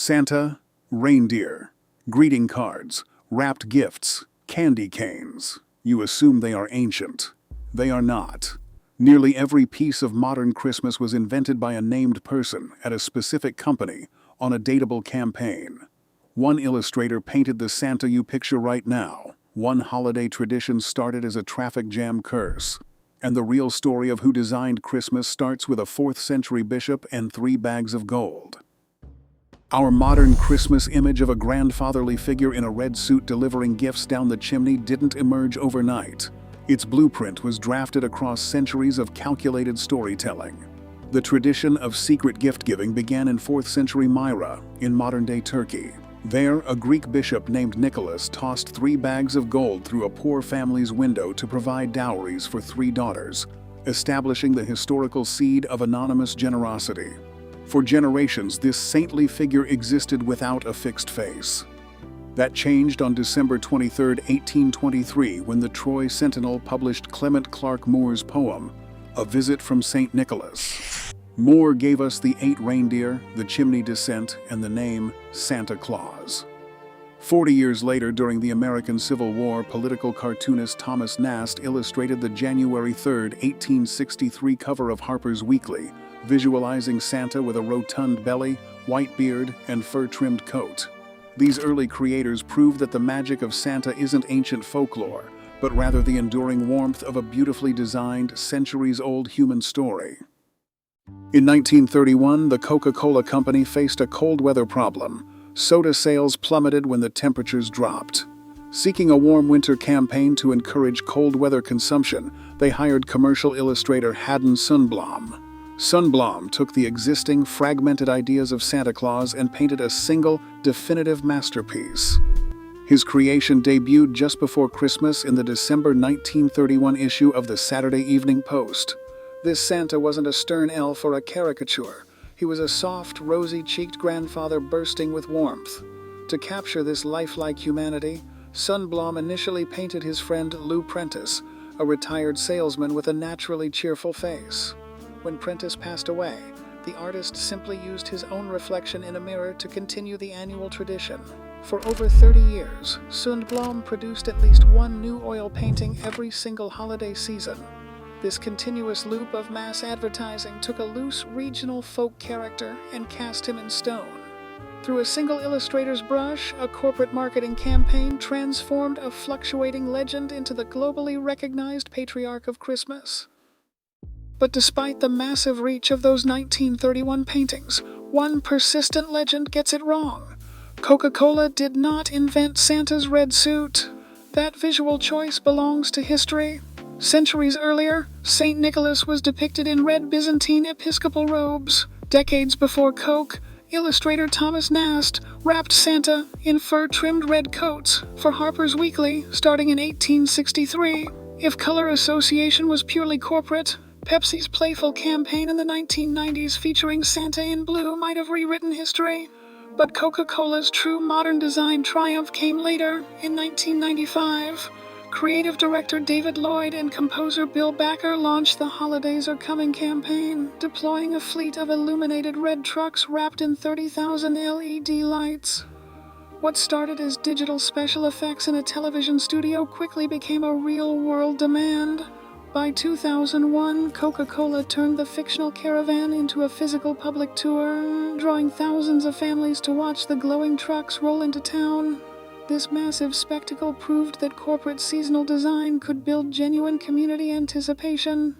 Santa, reindeer, greeting cards, wrapped gifts, candy canes. You assume they are ancient. They are not. Nearly every piece of modern Christmas was invented by a named person at a specific company on a dateable campaign. One illustrator painted the Santa you picture right now. One holiday tradition started as a traffic jam curse. And the real story of who designed Christmas starts with a 4th century bishop and 3 bags of gold. Our modern Christmas image of a grandfatherly figure in a red suit delivering gifts down the chimney didn't emerge overnight. Its blueprint was drafted across centuries of calculated storytelling. The tradition of secret gift-giving began in 4th century Myra, in modern-day Turkey. There, a Greek bishop named Nicholas tossed 3 bags of gold through a poor family's window to provide dowries for 3 daughters, establishing the historical seed of anonymous generosity. For generations, this saintly figure existed without a fixed face. That changed on December 23, 1823, when the Troy Sentinel published Clement Clarke Moore's poem, A Visit from St. Nicholas. Moore gave us the 8 reindeer, the chimney descent, and the name Santa Claus. 40 years later, during the American Civil War, political cartoonist Thomas Nast illustrated the January 3, 1863 cover of Harper's Weekly, visualizing Santa with a rotund belly, white beard, and fur-trimmed coat. These early creators proved that the magic of Santa isn't ancient folklore, but rather the enduring warmth of a beautifully designed, centuries-old human story. In 1931, the Coca-Cola company faced a cold weather problem. Soda sales plummeted when the temperatures dropped. Seeking a warm winter campaign to encourage cold weather consumption, they hired commercial illustrator Haddon Sundblom. Sundblom took the existing, fragmented ideas of Santa Claus and painted a single, definitive masterpiece. His creation debuted just before Christmas in the December 1931 issue of the Saturday Evening Post. This Santa wasn't a stern elf or a caricature. He was a soft, rosy-cheeked grandfather bursting with warmth. To capture this lifelike humanity, Sundblom initially painted his friend Lou Prentice, a retired salesman with a naturally cheerful face. When Prentice passed away, the artist simply used his own reflection in a mirror to continue the annual tradition. For over 30 years, Sundblom produced at least one new oil painting every single holiday season. This continuous loop of mass advertising took a loose regional folk character and cast him in stone. Through a single illustrator's brush, a corporate marketing campaign transformed a fluctuating legend into the globally recognized patriarch of Christmas. But despite the massive reach of those 1931 paintings, one persistent legend gets it wrong. Coca-Cola did not invent Santa's red suit. That visual choice belongs to history. Centuries earlier, St. Nicholas was depicted in red Byzantine episcopal robes. Decades before Coke, illustrator Thomas Nast wrapped Santa in fur-trimmed red coats for Harper's Weekly starting in 1863. If color association was purely corporate, Pepsi's playful campaign in the 1990s featuring Santa in blue might have rewritten history. But Coca-Cola's true modern design triumph came later, in 1995. Creative director David Lloyd and composer Bill Backer launched the Holidays Are Coming campaign, deploying a fleet of illuminated red trucks wrapped in 30,000 LED lights. What started as digital special effects in a television studio quickly became a real-world demand. By 2001, Coca-Cola turned the fictional caravan into a physical public tour, drawing thousands of families to watch the glowing trucks roll into town. This massive spectacle proved that corporate seasonal design could build genuine community anticipation.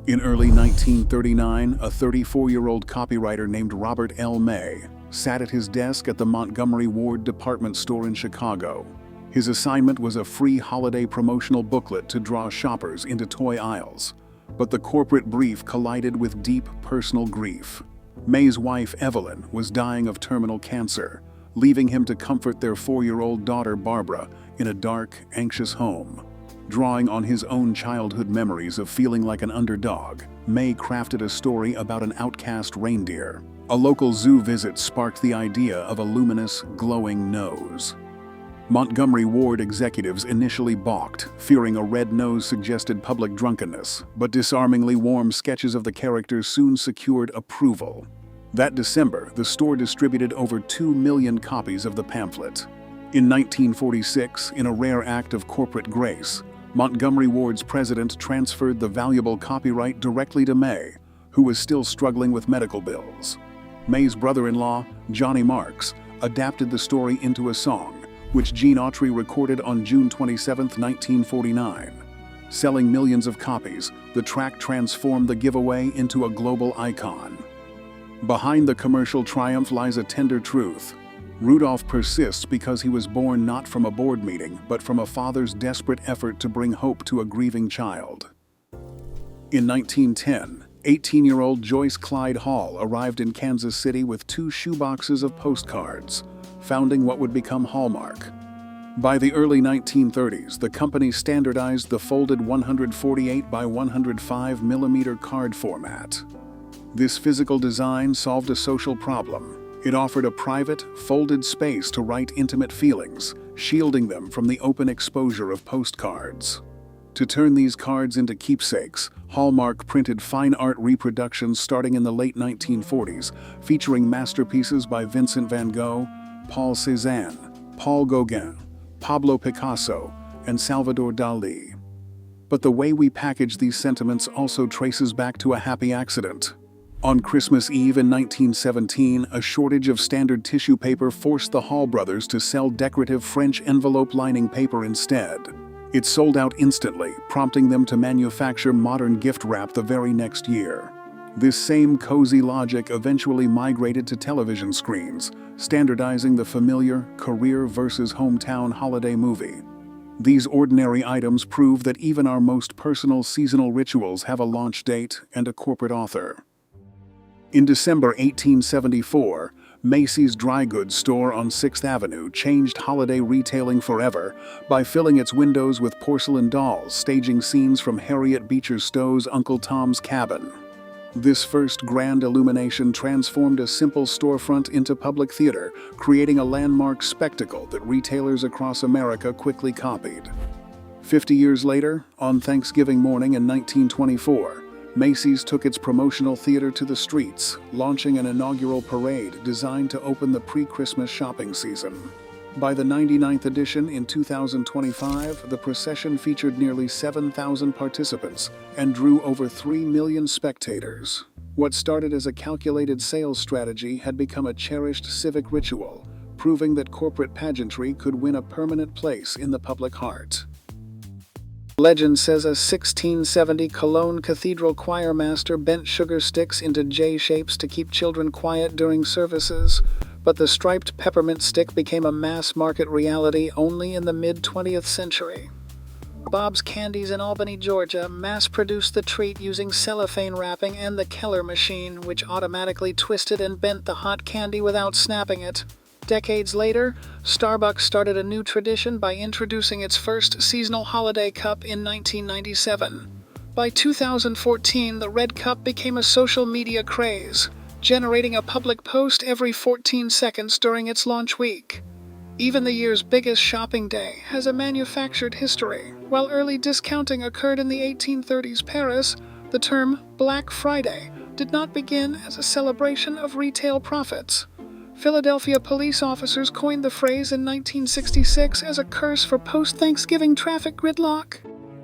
In early 1939, a 34-year-old copywriter named Robert L. May sat at his desk at the Montgomery Ward department store in Chicago. His assignment was a free holiday promotional booklet to draw shoppers into toy aisles. But the corporate brief collided with deep personal grief. May's wife, Evelyn, was dying of terminal cancer, leaving him to comfort their 4-year-old daughter, Barbara, in a dark, anxious home. Drawing on his own childhood memories of feeling like an underdog, May crafted a story about an outcast reindeer. A local zoo visit sparked the idea of a luminous, glowing nose. Montgomery Ward executives initially balked, fearing a red nose suggested public drunkenness, but disarmingly warm sketches of the characters soon secured approval. That December, the store distributed over 2 million copies of the pamphlet. In 1946, in a rare act of corporate grace, Montgomery Ward's president transferred the valuable copyright directly to May, who was still struggling with medical bills. May's brother-in-law, Johnny Marks, adapted the story into a song, which Gene Autry recorded on June 27, 1949. Selling millions of copies, the track transformed the giveaway into a global icon. Behind the commercial triumph lies a tender truth. Rudolph persists because he was born not from a board meeting, but from a father's desperate effort to bring hope to a grieving child. In 1910, 18-year-old Joyce Clyde Hall arrived in Kansas City with 2 shoeboxes of postcards, founding what would become Hallmark. By the early 1930s, the company standardized the folded 148 by 105 millimeter card format. This physical design solved a social problem. It offered a private, folded space to write intimate feelings, shielding them from the open exposure of postcards. To turn these cards into keepsakes, Hallmark printed fine art reproductions starting in the late 1940s, featuring masterpieces by Vincent van Gogh, Paul Cézanne, Paul Gauguin, Pablo Picasso, and Salvador Dalí. But the way we package these sentiments also traces back to a happy accident. On Christmas Eve in 1917, a shortage of standard tissue paper forced the Hall brothers to sell decorative French envelope lining paper instead. It sold out instantly, prompting them to manufacture modern gift wrap the very next year. This same cozy logic eventually migrated to television screens, standardizing the familiar career versus hometown holiday movie. These ordinary items prove that even our most personal seasonal rituals have a launch date and a corporate author. In December 1874, Macy's dry goods store on 6th Avenue changed holiday retailing forever by filling its windows with porcelain dolls staging scenes from Harriet Beecher Stowe's Uncle Tom's Cabin. This first grand illumination transformed a simple storefront into public theater, creating a landmark spectacle that retailers across America quickly copied. 50 years later, on Thanksgiving morning in 1924, Macy's took its promotional theater to the streets, launching an inaugural parade designed to open the pre-Christmas shopping season. By the 99th edition in 2025, the procession featured nearly 7,000 participants and drew over 3 million spectators. What started as a calculated sales strategy had become a cherished civic ritual, proving that corporate pageantry could win a permanent place in the public heart. Legend says a 1670 Cologne cathedral choir master bent sugar sticks into J shapes to keep children quiet during services, but the striped peppermint stick became a mass-market reality only in the mid-20th century. Bob's Candies in Albany, Georgia, mass-produced the treat using cellophane wrapping and the Keller machine, which automatically twisted and bent the hot candy without snapping it. Decades later, Starbucks started a new tradition by introducing its first seasonal holiday cup in 1997. By 2014, the red cup became a social media craze, generating a public post every 14 seconds during its launch week. Even the year's biggest shopping day has a manufactured history. While early discounting occurred in the 1830s Paris, the term Black Friday did not begin as a celebration of retail profits. Philadelphia police officers coined the phrase in 1966 as a curse for post-Thanksgiving traffic gridlock.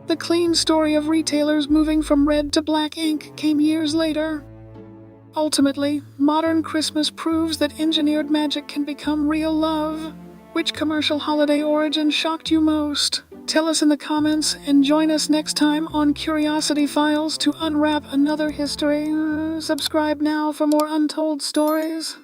The clean story of retailers moving from red to black ink came years later. Ultimately, modern Christmas proves that engineered magic can become real love. Which commercial holiday origin shocked you most? Tell us in the comments and join us next time on Curiosity Files to unwrap another history. Subscribe now for more untold stories.